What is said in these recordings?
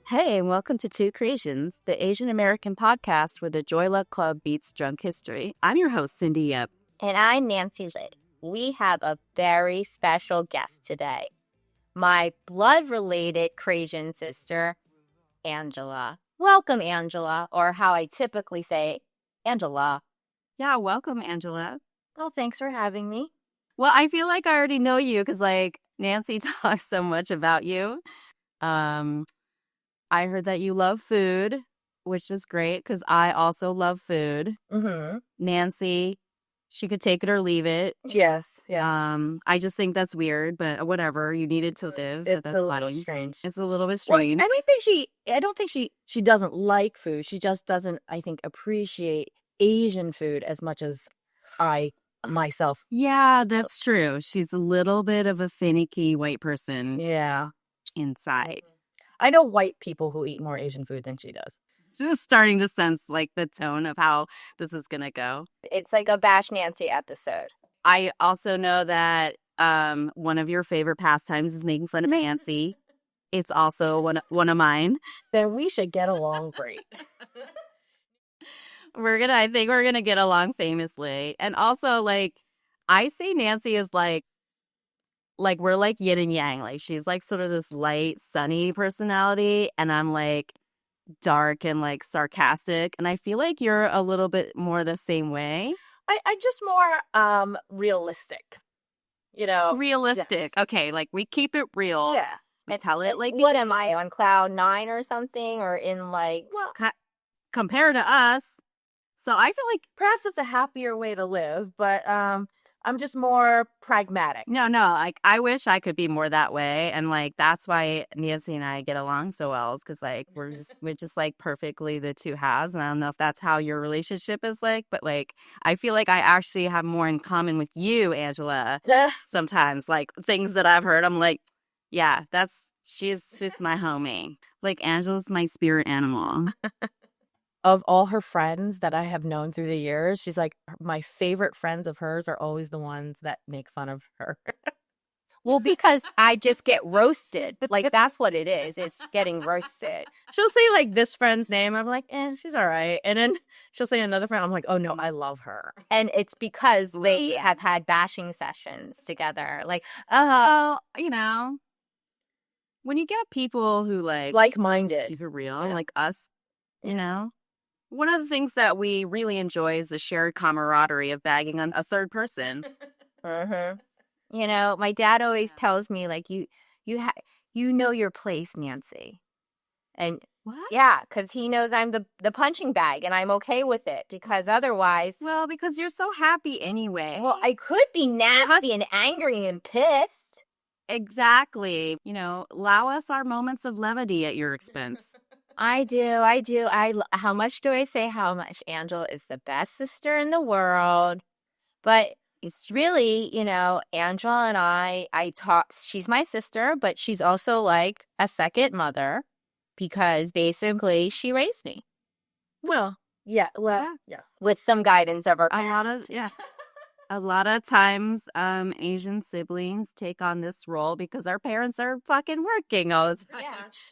Hey, and welcome to Two Creations, the Asian American podcast where the Joy Luck Club beats drunk history. I'm your host, Cindy Yep. And I'm Nancy Litt. We have a very special guest today. My blood-related Cajun sister, Angela. Welcome, Angela, or how I typically say, Angela. Yeah, welcome, Angela. Well, thanks for having me. Well, I feel like I already know you because, Nancy talks so much about you. I heard that you love food, which is great because I also love food. Mm-hmm. Nancy, she could take it or leave it. Yes, yeah. I just think that's weird, but whatever. You needed to live. It's that's a little fine. strange. It's a little bit Well, strange. I don't think she doesn't like food. She just doesn't, I think, appreciate Asian food as much as I myself. Yeah, that's true. She's a little bit of a finicky white person Yeah. inside. I know white people who eat more Asian food than she does. She's just starting to sense the tone of how this is gonna go. It's like a Bash Nancy episode. I also know that one of your favorite pastimes is making fun of Nancy. It's also one of mine. Then we should get along great. I think we're gonna get along famously. And also, I say Nancy is we're like yin and yang. Like she's like sort of this light, sunny personality, and I'm like dark and like sarcastic. And I feel like you're a little bit more the same way. I just more realistic. Realistic. Yes. Okay, like we keep it real. Yeah. And tell it like What am I, on cloud 9 or something? Or in Well, compared to us. So I feel like perhaps it's a happier way to live, but I'm just more pragmatic. no, like I wish I could be more that way, and like that's why Nancy and I get along so well. Is because like we're just like perfectly the two halves, and I don't know if that's how your relationship is like, but like I feel like I actually have more in common with you, Angela. Sometimes like things that I've heard, I'm like, yeah, she's my homie. Like Angela's my spirit animal. Of all her friends that I have known through the years, she's like, my favorite friends of hers are always the ones that make fun of her. Well, because I just get roasted. Like, that's what it is. It's getting roasted. She'll say like this friend's name. I'm like, she's all right. And then she'll say another friend. I'm like, oh no, I love her. And it's because they have had bashing sessions together. Like, Well, when you get people who like-minded, keep it real, like us, one of the things that we really enjoy is the shared camaraderie of bagging on a third person. Mm-hmm. My dad always tells me, like, you know your place, Nancy. And what? Yeah, because he knows I'm the punching bag, and I'm okay with it. Because otherwise, well, because you're so happy anyway. Well, I could be nasty and angry and pissed. Exactly. Allow us our moments of levity at your expense. I do. How much do I say how much Angela is the best sister in the world? But it's really, Angela and I talk, she's my sister, but she's also like a second mother because basically she raised me. Well, yeah. With some guidance of her parents. A lot of times, Asian siblings take on this role because our parents are fucking working all the time.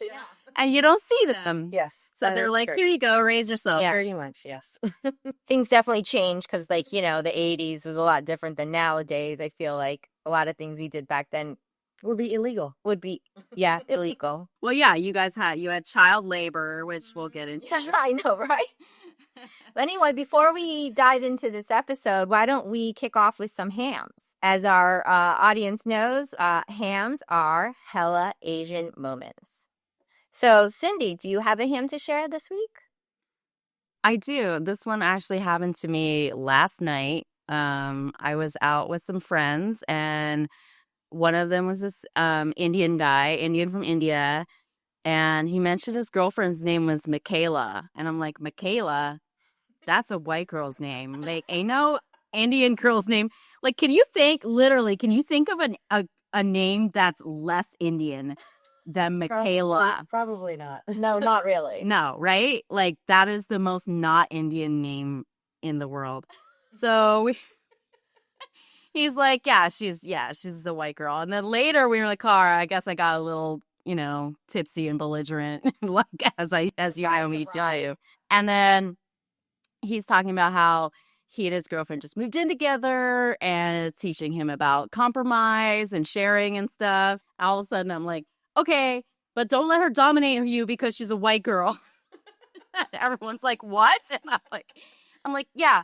Yeah. And you don't see them. Yes. So they're like, here you go, raise yourself. Yeah, pretty much, yes. Things definitely changed because, the 80s was a lot different than nowadays. I feel like a lot of things we did back then would be illegal. Illegal. Well, yeah, you had child labor, which we'll get into. I know, right? But anyway, before we dive into this episode, why don't we kick off with some hams? As our audience knows, hams are hella Asian moments. So, Cindy, do you have a ham to share this week? I do. This one actually happened to me last night. I was out with some friends, and one of them was this Indian from India, and he mentioned his girlfriend's name was Michaela. And I'm like, Michaela? That's a white girl's name. Like, ain't no Indian girl's name. Like, can you think of a name that's less Indian than Michaela? Probably not. No, not really. No, right? Like, that is the most not Indian name in the world. So he's like, she's a white girl. And then later we were in the car, I guess I got a little tipsy and belligerent, like as you always do. And then he's talking about how he and his girlfriend just moved in together and it's teaching him about compromise and sharing and stuff. All of a sudden, I'm like, okay, but don't let her dominate you because she's a white girl. Everyone's like, what? And I'm like, yeah.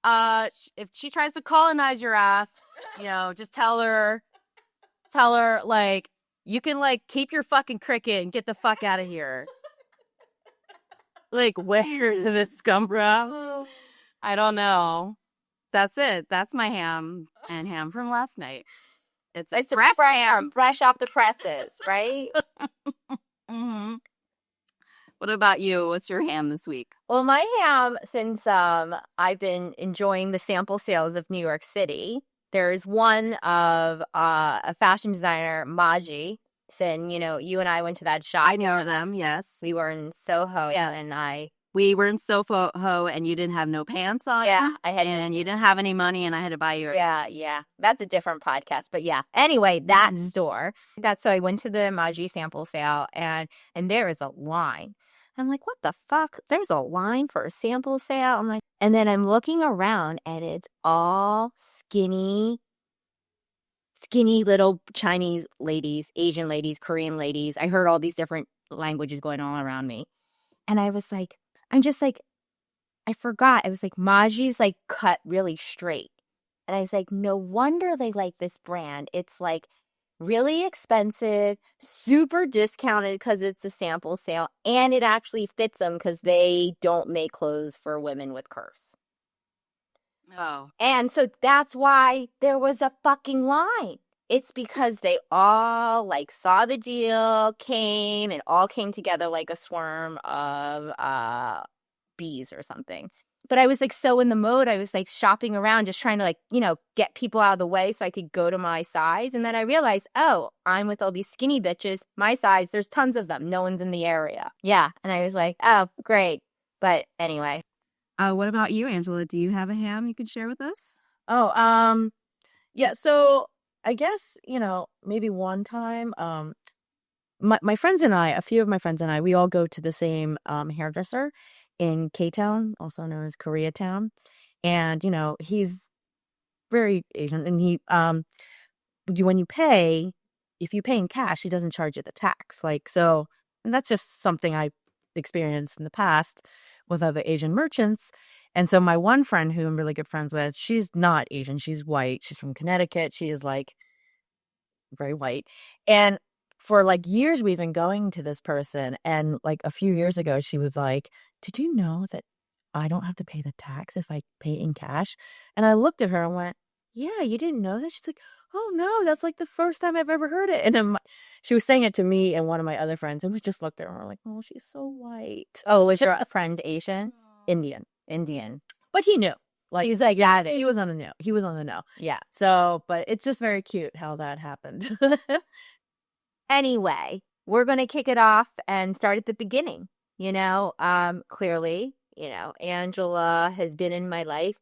If she tries to colonize your ass, just tell her, like, you can, like, keep your fucking cricket and get the fuck out of here. Like, where did this come from? I don't know. That's it. That's my ham and ham from last night. It's fresh ham, fresh off the presses, right? Mm-hmm. What about you? What's your ham this week? Well, my ham, since I've been enjoying the sample sales of New York City, there's one of a fashion designer, Maji. And, you and I went to that shop. I know them, yes. We were in Soho, we were in Soho, and you didn't have no pants on. Yeah, and you didn't have any money, and I had to buy you. Yeah. That's a different podcast, but yeah. Anyway, that store. So I went to the Maji sample sale, and there is a line. I'm like, what the fuck? There's a line for a sample sale. I'm like, and then I'm looking around, and it's all skinny little Chinese ladies, Asian ladies, Korean ladies. I heard all these different languages going on around me, and I was like, I forgot. I was like, Maji's like cut really straight. And I was like, no wonder they like this brand. It's like really expensive, super discounted because it's a sample sale. And it actually fits them because they don't make clothes for women with curves. Oh. And so that's why there was a fucking line. It's because they all like saw the deal, came, and all came together like a swarm of bees or something. But I was like so in the mode, I was like shopping around, just trying to like, get people out of the way so I could go to my size. And then I realized, oh, I'm with all these skinny bitches. My size, there's tons of them. No one's in the area. Yeah. And I was like, oh, great. But anyway. What about you, Angela? Do you have a ham you could share with us? Oh, yeah. So I guess, maybe one time, my friends and I, a few of my friends and I, we all go to the same hairdresser in K-Town, also known as Koreatown. And, he's very Asian. And when you pay, if you pay in cash, he doesn't charge you the tax. Like, so, and that's just something I experienced in the past with other Asian merchants. And so my one friend who I'm really good friends with, she's not Asian. She's white. She's from Connecticut. She is like very white. And for like years, we've been going to this person. And like a few years ago, she was like, did you know that I don't have to pay the tax if I pay in cash? And I looked at her and went, yeah, you didn't know that? She's like, oh no, that's like the first time I've ever heard it. And then she was saying it to me and one of my other friends. And we just looked at her and we're like, oh, she's so white. Oh, was your friend Asian? Indian. But he knew. Like, he's like, yeah, he was on the know. He was on the know. Yeah. So, but it's just very cute how that happened. Anyway, we're going to kick it off and start at the beginning. Clearly, Angela has been in my life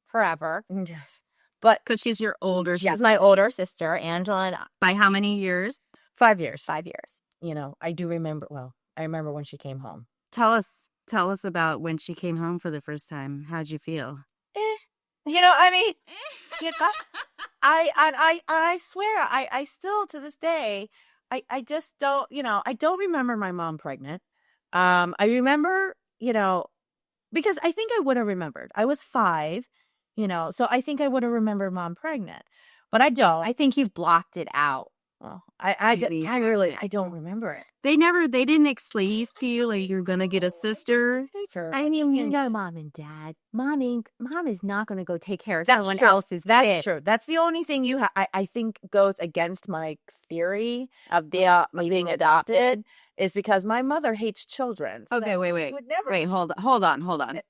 forever. Yes. But because she's your older sister. She's my older sister, Angela. And by how many years? 5 years. 5 years. I do remember. Well, I remember when she came home. Tell us about when she came home for the first time. How'd you feel? I swear, I still to this day, I just don't, I don't remember my mom pregnant. I remember, because I think I would have remembered. I was 5, so I think I would have remembered mom pregnant, but I don't. I think you've blocked it out. Well, I don't remember it. They didn't explain to you like you're gonna get a sister. Sure. I mean, mom and dad. Mom is not gonna go take care of That's someone true. else's. That's true. That's the only thing I think goes against my theory of the me being adopted is because my mother hates children. So okay, wait. Wait, hold on.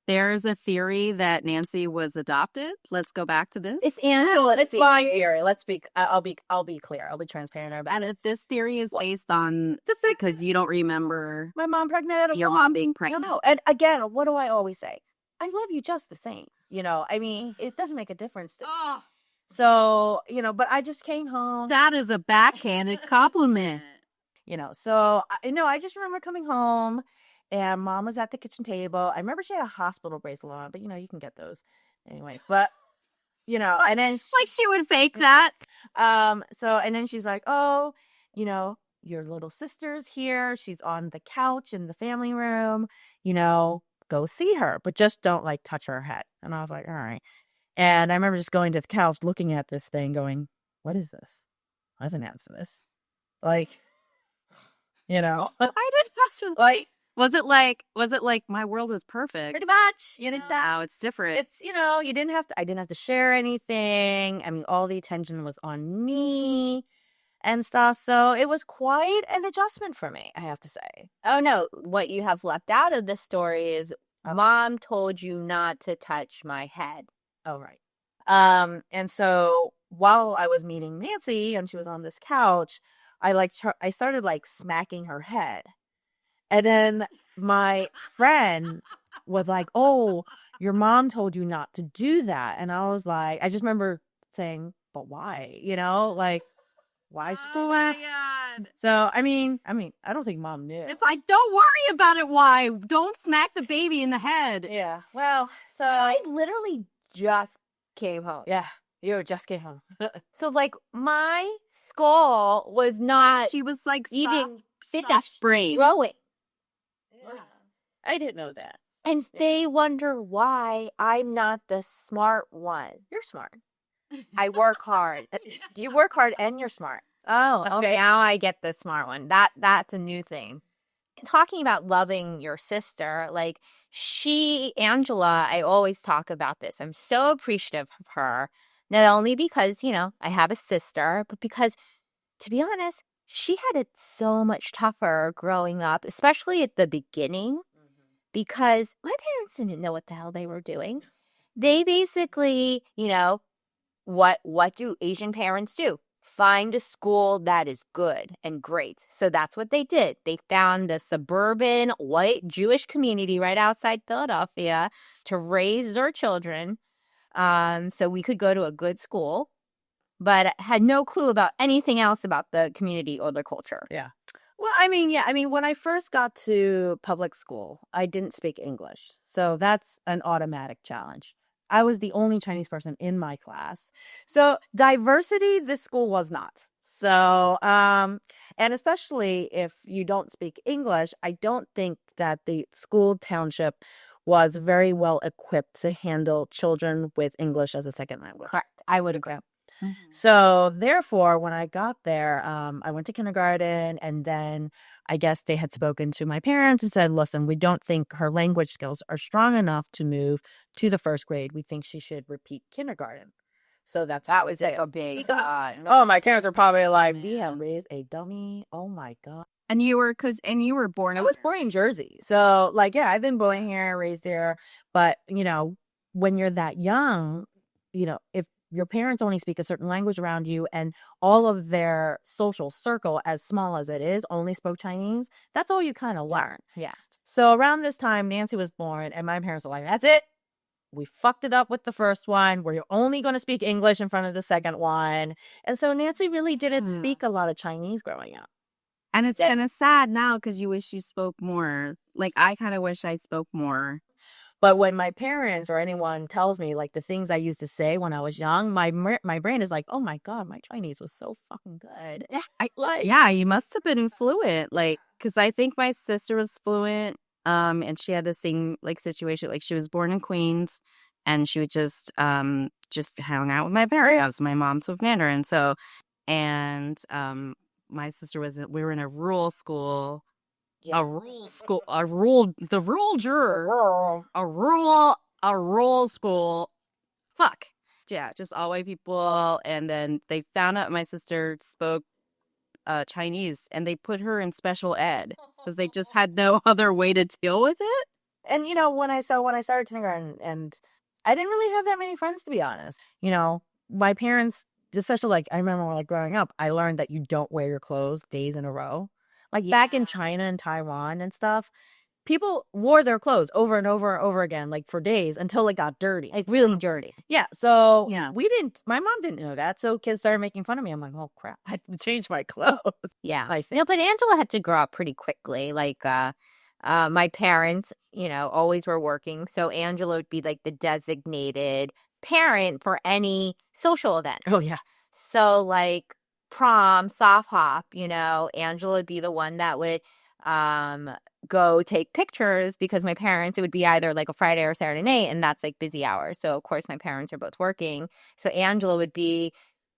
There's a theory that Nancy was adopted. Let's go back to this. It's Angela. It's my theory. Let's be. I'll be clear. I'll be transparent about it. And if this theory is based on the fact because you don't remember my mom pregnant, your mom being pregnant. No. And again, what do I always say? I love you just the same. I mean, it doesn't make a difference to me. So, but I just came home. That is a backhanded compliment. So I just remember coming home and mom was at the kitchen table. I remember she had a hospital bracelet on, but you can get those anyway. But and then Like she would fake that. and then she's like, "Oh, your little sister's here. She's on the couch in the family room. Go see her, but just don't like touch her head." And I was like, "All right." And I remember just going to the couch, looking at this thing, going, "What is this? I didn't ask for this." Like, I didn't ask for like was it like my world was perfect? pretty much, you know that. Now it's different. It's you didn't have to. I didn't have to share anything. I mean, all the attention was on me and stuff. So it was quite an adjustment for me, I have to say. Oh no, what you have left out of the story is mom told you not to touch my head. Oh, right. And so while I was meeting Nancy and she was on this couch, I started like smacking her head. And then my friend was like, "Oh, your mom told you not to do that." And I was like, I just remember saying, "But why?" Like, why should Oh my God. So, I mean, I don't think mom knew. It's like, don't worry about it. Why? Don't smack the baby in the head. Yeah. Well, so I literally just came home. yeah, you just came home. So like my skull was not She was like even soft brain. growing. Yeah. I didn't know that. And they wonder why I'm not the smart one. You're smart. I work hard. You work hard and you're smart. Oh, Okay. now I get the smart one. That's a new thing. Talking about loving your sister, like Angela, I always talk about this. I'm so appreciative of her, not only because, I have a sister, but because, to be honest, she had it so much tougher growing up, especially at the beginning, because my parents didn't know what the hell they were doing. They basically, what do Asian parents do? Find a school that is good and great. So that's what they did. They found a suburban white Jewish community right outside Philadelphia to raise their children, so we could go to a good school, but had no clue about anything else about the community or the culture. Yeah. Well, when I first got to public school, I didn't speak English. So that's an automatic challenge. I was the only Chinese person in my class. So diversity, this school was not. So, and especially if you don't speak English, I don't think that the school township was very well equipped to handle children with English as a second language. Correct. I would agree. So therefore, when I got there, I went to kindergarten, and then I guess they had spoken to my parents and said, "Listen, we don't think her language skills are strong enough to move to the first grade. We think she should repeat kindergarten." So that was like a big. Oh, my parents are probably like, "We have raised a dummy." Oh my God. And you were born. I was born in Jersey. So yeah, I've been born here, raised here. But, when you're that young, if your parents only speak a certain language around you and all of their social circle, as small as it is, only spoke Chinese, that's all you kind of learn. Yeah. So around this time, Nancy was born and my parents were like, "That's it. We fucked it up with the first one. We're only going to speak English in front of the second one." And so Nancy really didn't speak a lot of Chinese growing up. And it's kind of sad now because you wish you spoke more. Like, I kind of wish I spoke more. But when my parents or anyone tells me like the things I used to say when I was young, my brain is like, "Oh my God, my Chinese was so fucking good." Yeah, you must have been fluent. Like, because I think my sister was fluent. And she had the same like situation. Like, she was born in Queens, and she would just hang out with my parents. My mom spoke Mandarin, so my sister we were in a rural school. Yeah. A rural school. Fuck. Yeah, just all white people. And then they found out my sister spoke Chinese, and they put her in special ed because they just had no other way to deal with it. And when I started kindergarten, and I didn't really have that many friends, to be honest. My parents, especially like I remember like growing up, I learned that you don't wear your clothes days in a row. Like back in China and Taiwan and stuff, people wore their clothes over and over and over again, like for days until it got dirty. Like really dirty. Yeah. So Yeah. my mom didn't know that. So kids started making fun of me. I'm like, oh crap, I had to change my clothes. Yeah. I think. You know, but Angela had to grow up pretty quickly. Like, my parents, always were working. So Angela would be like the designated parent for any social event. Oh yeah. So like prom, soft hop, Angela would be the one that would go take pictures because my parents, it would be either like a Friday or Saturday night, and that's like busy hours. So of course my parents are both working. So Angela would be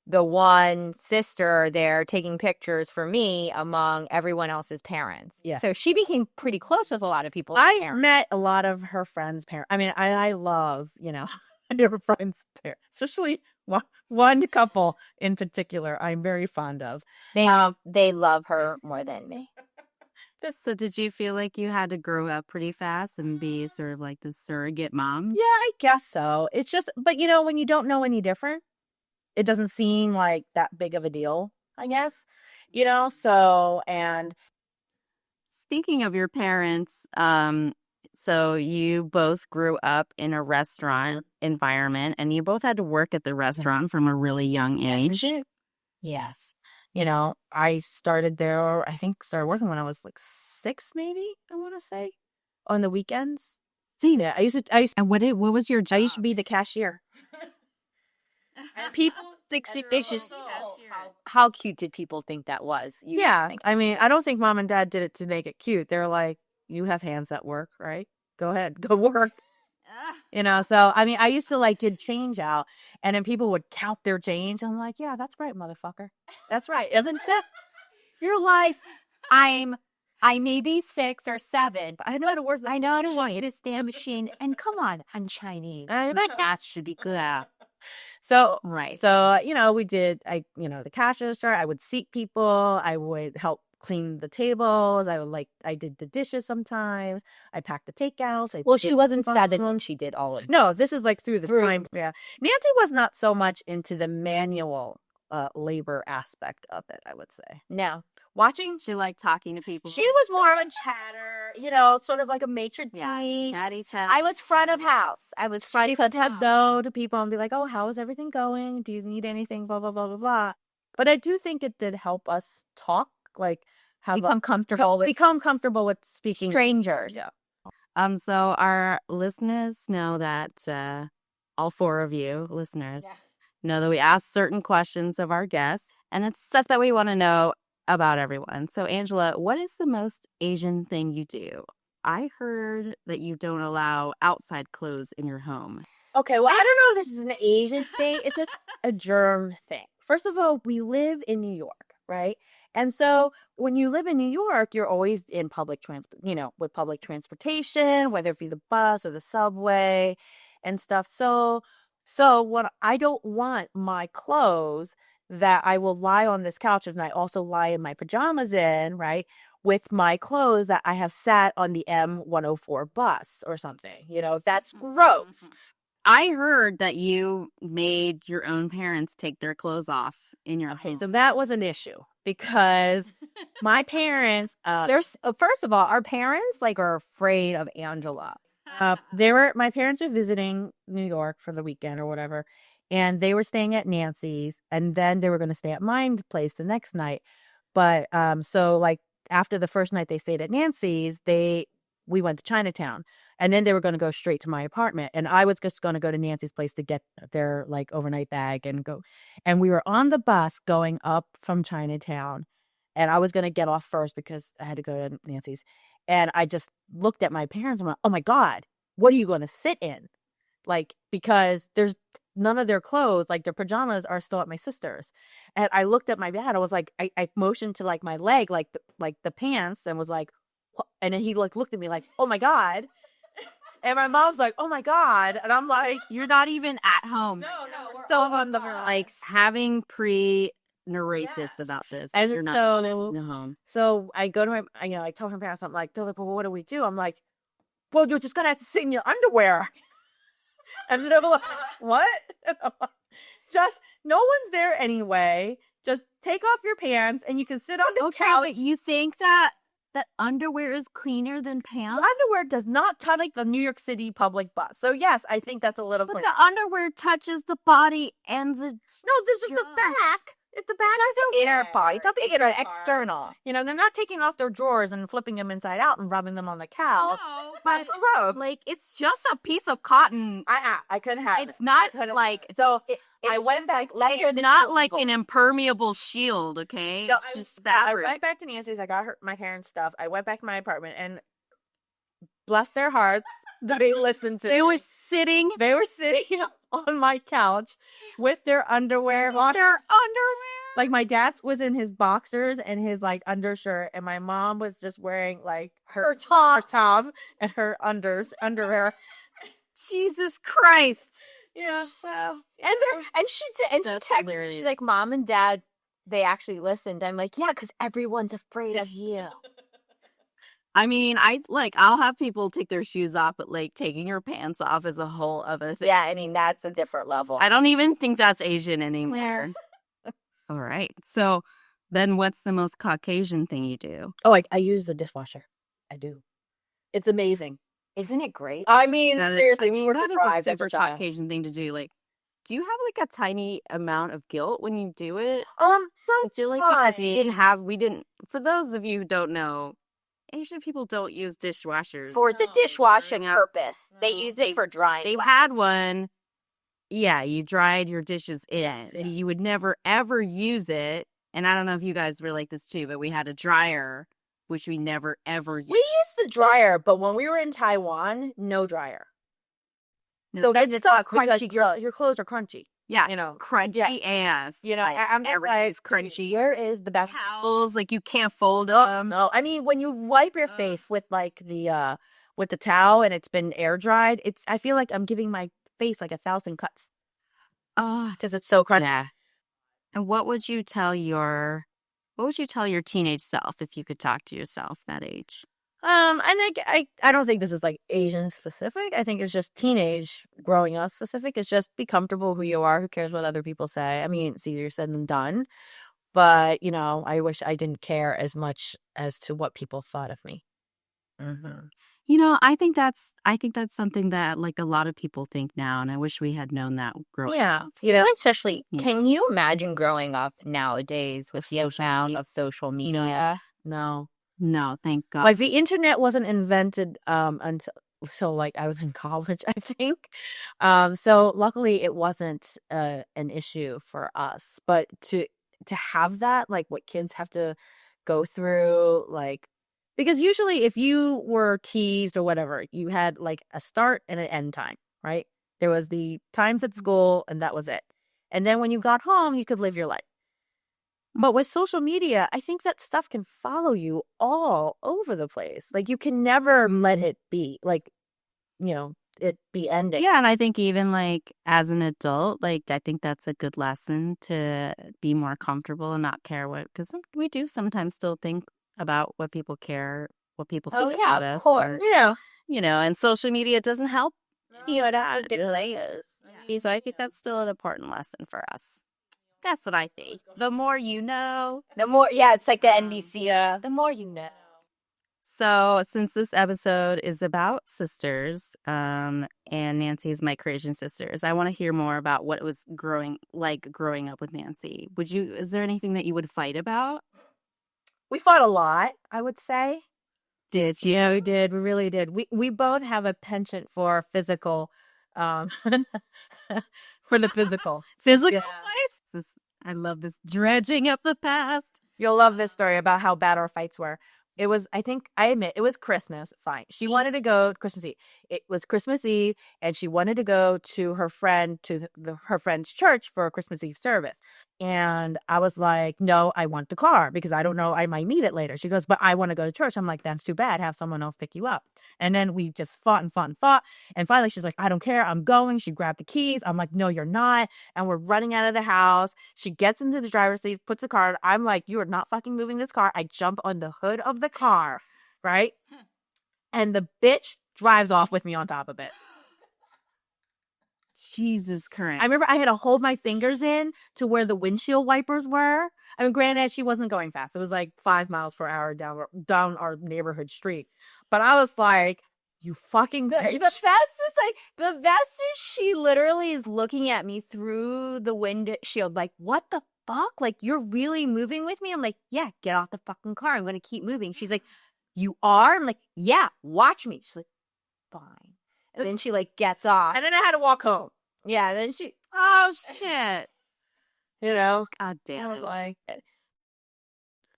the one sister there taking pictures for me among everyone else's parents. Yeah. So she became pretty close with a lot of people's I parents. met a lot of her friends' parents. I mean, I love, I never friends' parents, especially one couple in particular I'm very fond of. They love her more than me. So did you feel like you had to grow up pretty fast and be sort of like the surrogate mom? Yeah, I guess so. It's just, but when you don't know any different, it doesn't seem like that big of a deal, I guess. So, and Speaking of your parents, so you both grew up in a restaurant environment and you both had to work at the restaurant from a really young age. yes, I started there, I think started working when I was like 6, maybe, I want to say, on the weekends. Yeah, And what was your job? I used to be the cashier. People 60 dishes. How cute did people think that was? Yeah, I mean, I don't think mom and dad did it to make it cute. They're like, you have hands that work, right? Go ahead, go work. So I mean, I used to like did change out, and then people would count their change. I'm like, yeah, that's right, motherfucker. That's right, isn't that? You're like, I may be 6 or 7, but I know how to work. I know how to work this damn machine. And come on, I'm Chinese. That should be good. So Right. So we did. The cash register. I would seat people. I would help clean the tables. I did the dishes sometimes. I packed the takeouts. Well, she wasn't sad when she did all of it. No, this is like through the time. Yeah, Nancy was not so much into the manual labor aspect of it, I would say. No. Watching, She liked talking to people. she was more of a chatter, sort of like a maitre d'. Chatty chat. I was front of house. I was front She of could house. go to people and be like, oh, how is everything going? Do you need anything? Blah, blah, blah, blah, blah. But I do think it did help us talk, like Become comfortable with speaking. strangers. Yeah. So our listeners know that all 4 of you listeners know that we ask certain questions of our guests, and it's stuff that we want to know about everyone. So Angela, what is the most Asian thing you do? I heard that you don't allow outside clothes in your home. Okay, well, I don't know if this is an Asian thing. It's just a germ thing. First of all, we live in New York, right? And so when you live in New York, you're always in public with public transportation, whether it be the bus or the subway and stuff. So what I don't want my clothes that I will lie on this couch and I also lie in my pajamas in, right? With my clothes that I have sat on the M104 bus or something. That's gross. I heard that you made your own parents take their clothes off in your home. So that was an issue because my parents, There's first of all, our parents are afraid of Angela. my parents are visiting New York for the weekend or whatever, and they were staying at Nancy's, and then they were going to stay at my place the next night. But so like after the first night they stayed at Nancy's, we went to Chinatown, and then they were going to go straight to my apartment, and I was just going to go to Nancy's place to get their like overnight bag and go. And we were on the bus going up from Chinatown, and I was going to get off first because I had to go to Nancy's. And I just looked at my parents and went, oh my God, what are you going to sit in? Like, because there's none of their clothes, like their pajamas are still at my sister's. And I looked at my dad. I was like, I motioned to like my leg, like the pants, and was like, what? And then he like looked at me like, oh my God. And my mom's like, oh my God. And I'm like, you're not even at home. No, we're still on the like having pre-neurosis about this. And you're not so, in the home. So I go to my, I told my parents, I'm like, they're like, well, what do we do? I'm like, well, you're just going to have to sit in your underwear. And they're like, what? Just, no one's there anyway. Just take off your pants and you can sit on the couch. But you think that that underwear is cleaner than pants? The underwear does not touch like the New York City public bus. So yes, I think that's a little But clean. the underwear touches the body and the No, this is the back. It's the back. That's the inner part. It's not the inner external. You know, they're not taking off their drawers and flipping them inside out and rubbing them on the couch. No, That's but gross. like it's just a piece of cotton. I couldn't have it. It's not like So I went back later. not like an impermeable shield, okay? No, It's just I fabric. went back to Nancy's. I got my hair and stuff. I went back to my apartment and bless their hearts, they listened to They me. were sitting They were sitting on my couch with their underwear on. their underwear. Like my dad was in his boxers and his like undershirt, and my mom was just wearing like her top and her underwear. Jesus Christ. Yeah, wow. And she texted. She's like, Mom and Dad, they actually listened. I'm like, yeah, because everyone's afraid of you. I mean, I'll have people take their shoes off, but like taking your pants off is a whole other thing. Yeah, I mean, that's a different level. I don't even think that's Asian anymore. All right. So then what's the most Caucasian thing you do? Oh, I use the dishwasher. I do. It's amazing. Isn't it great? I mean, Seriously, we were that's a surprised as super a child. Caucasian thing to do. Like, do you have like a tiny amount of guilt when you do it? So Like we didn't. For those of you who don't know, Asian people don't use dishwashers For the dishwashing purpose. They use it for drying. They had one. Yeah, you dried your dishes in. Yeah. You would never ever use it. And I don't know if you guys were like this too, but we had a dryer, which we never ever used. we used the dryer, but when we were in Taiwan, no dryer. So Then it's all crunchy. Your clothes are crunchy. Yeah, You know, crunchy ass. you know. I'm just Everything's like, crunchy. where is the best Towels, like you can't fold them. No, I mean when you wipe your face with like the towel and it's been air dried, I feel like I'm giving my face like 1,000 cuts because it's so crunchy. Yeah. And what would you tell your teenage self if you could talk to yourself that age? And I don't think this is like Asian specific. I think it's just teenage growing up specific. It's just be comfortable who you are. Who cares what other people say? I mean, it's easier said than done. But, you know, I wish I didn't care as much as to what people thought of me. Mm-hmm. You know, I think that's something that like a lot of people think now, and I wish we had known that growing up. You know, especially, Yeah. can you imagine growing up nowadays with the amount of social media? No. No, thank God. Like the internet wasn't invented until like I was in college, I think. So luckily it wasn't an issue for us. But to have that, like what kids have to go through, like because usually if you were teased or whatever, you had like a start and an end time, right? There was the times at school and that was it. And then when you got home, you could live your life. But with social media, I think that stuff can follow you all over the place. Like you can never let it be like, you know, it be ending. Yeah, and I think even like as an adult, like I think that's a good lesson to be more comfortable and not care what, because we do sometimes still think about what people care, what people think about us. Of course. Yeah. You know, and social media doesn't help. You know, that really is. So I think that's still an important lesson for us. That's what I think. The more you know. The more, it's like the NBC. The more you know. So since this episode is about sisters, and Nancy is my Croatian sisters, I want to hear more about what it was growing up with Nancy. Is there anything that you would fight about? We fought a lot, I would say. Did you? Yeah, we did. We really did. We both have a penchant for physical, for the physical. Physical fights? I love this dredging up the past. You'll love this story about how bad our fights were. It was, I admit, it was Christmas. Fine. She wanted to go Christmas Eve. It was Christmas Eve, and she wanted to go to her friend, her friend's church for a Christmas Eve service. And I was like, no, I want the car because I don't know, I might need it later. She goes, but I want to go to church. I'm like, that's too bad. Have someone else pick you up. And then we just fought and fought and fought. And finally, she's like, I don't care. I'm going. She grabbed the keys. I'm like, no, you're not. And we're running out of the house. She gets into the driver's seat, puts the car. I'm like, you are not fucking moving this car. I jump on the hood of the car, right? And the bitch drives off with me on top of it. Jesus Christ. I remember I had to hold my fingers in to where the windshield wipers were. I mean, granted, she wasn't going fast. It was like 5 miles per hour down our neighborhood street. But I was like, you fucking bitch. The best is she literally is looking at me through the windshield like, what the fuck? Like, you're really moving with me? I'm like, yeah, get off the fucking car. I'm going to keep moving. She's like, you are? I'm like, yeah, watch me. She's like, fine. And then she like gets off. And then I had to walk home. Yeah, then she, Oh, shit. You know? God damn I was it. like,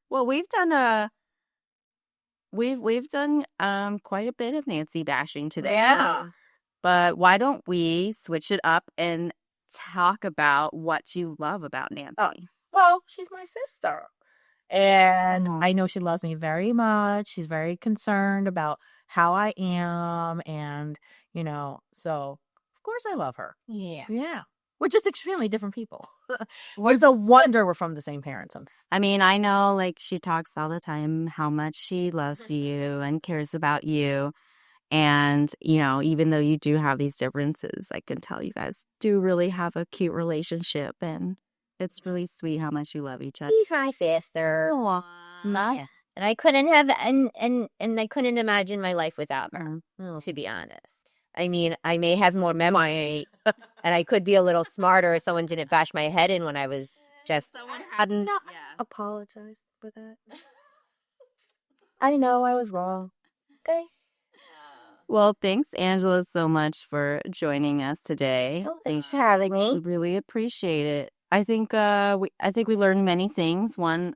Well, we've done quite a bit of Nancy bashing today. yeah. But why don't we switch it up and talk about what you love about Nancy? Oh, well, she's my sister. And I know she loves me very much. She's very concerned about how I am. And, you know, so of course I love her. Yeah. Yeah. We're just extremely different people. It's a wonder we're from the same parents. I mean, I know like she talks all the time how much she loves you and cares about you. And, you know, even though you do have these differences, I can tell you guys do really have a cute relationship. And it's really sweet how much you love each other. She's my sister. Aw. Yeah. And I couldn't have, and I couldn't imagine my life without her, to be honest. I mean, I may have more memory, and I could be a little smarter if someone didn't bash my head in when I was just... Someone hadn't. Yeah. Apologize for that. I know I was wrong. Okay. Well, thanks, Angela, so much for joining us today. Oh, thanks for having We me. really appreciate it. I think we learned many things. One,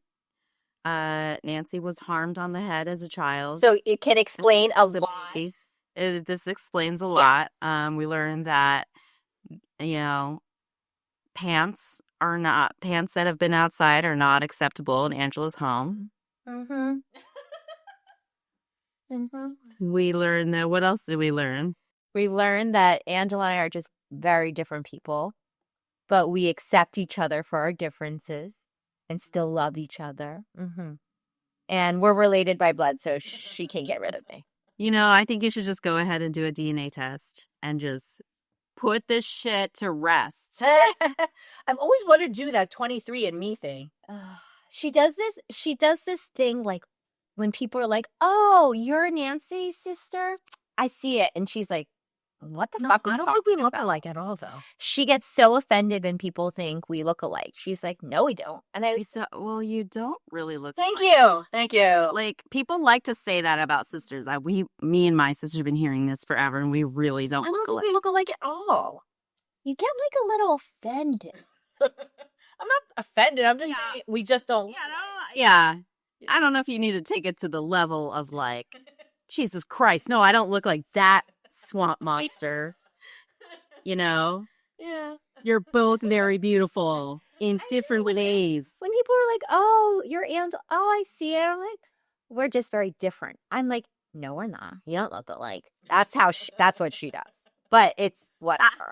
Nancy was harmed on the head as a child. So it can explain a lot. This explains a lot. We learned that, you know, pants that have been outside are not acceptable in Angela's home. Mm-hmm. We learned that. What else did we learn? We learned that Angela and I are just very different people, but we accept each other for our differences and still love each other. Mm-hmm. And we're related by blood, so she can't get rid of me. You know, I think you should just go ahead and do a DNA test and just put this shit to rest. I've always wanted to do that 23andMe thing. She does this thing like when people are like, "Oh, you're Nancy's sister." I see it, and she's like, "What the fuck?" I don't think we look alike at all, though. She gets so offended when people think we look alike. She's like, "No, we don't." And Well, you don't really look. Thank alike. you. Like people like to say that about sisters. Me and my sister have been hearing this forever, and we really don't I look don't think alike. we look alike at all. you get like a little offended. I'm not offended. I'm just saying we just don't. Yeah. I don't know if you need to take it to the level of like, Jesus Christ, no, I don't look like that swamp monster. You know? Yeah. You're both very beautiful in different ways. When people are like, "Oh, you're Angela," oh, I see it. I'm like, we're just very different. I'm like, no, we're not. You don't look alike. That's what she does. But it's whatever.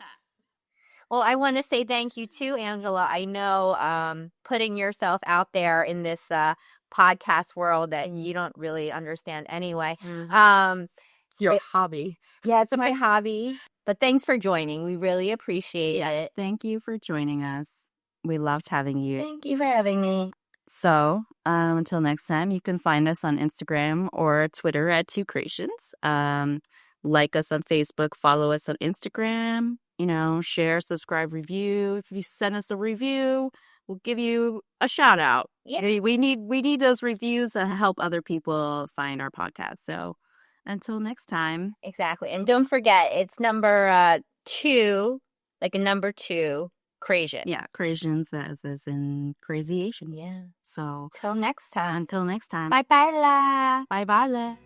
Well, I want to say thank you too, Angela. I know putting yourself out there in this podcast world that you don't really understand anyway. Your hobby. Yeah, it's my hobby. But thanks for joining. We really appreciate it. Thank you for joining us. We loved having you. Thank you for having me. So, until next time, you can find us on Instagram or Twitter at Two Creations. Like us on Facebook, follow us on Instagram. You know, share, subscribe, review. If you send us a review, we'll give you a shout out. Yeah. We need those reviews to help other people find our podcast. So, until next time. Exactly. And don't forget, it's number 2, like a number 2, Creation. Yeah, creations as in crazy Asian. Yeah. So Till next time. until next time. Bye bye la. Bye bye.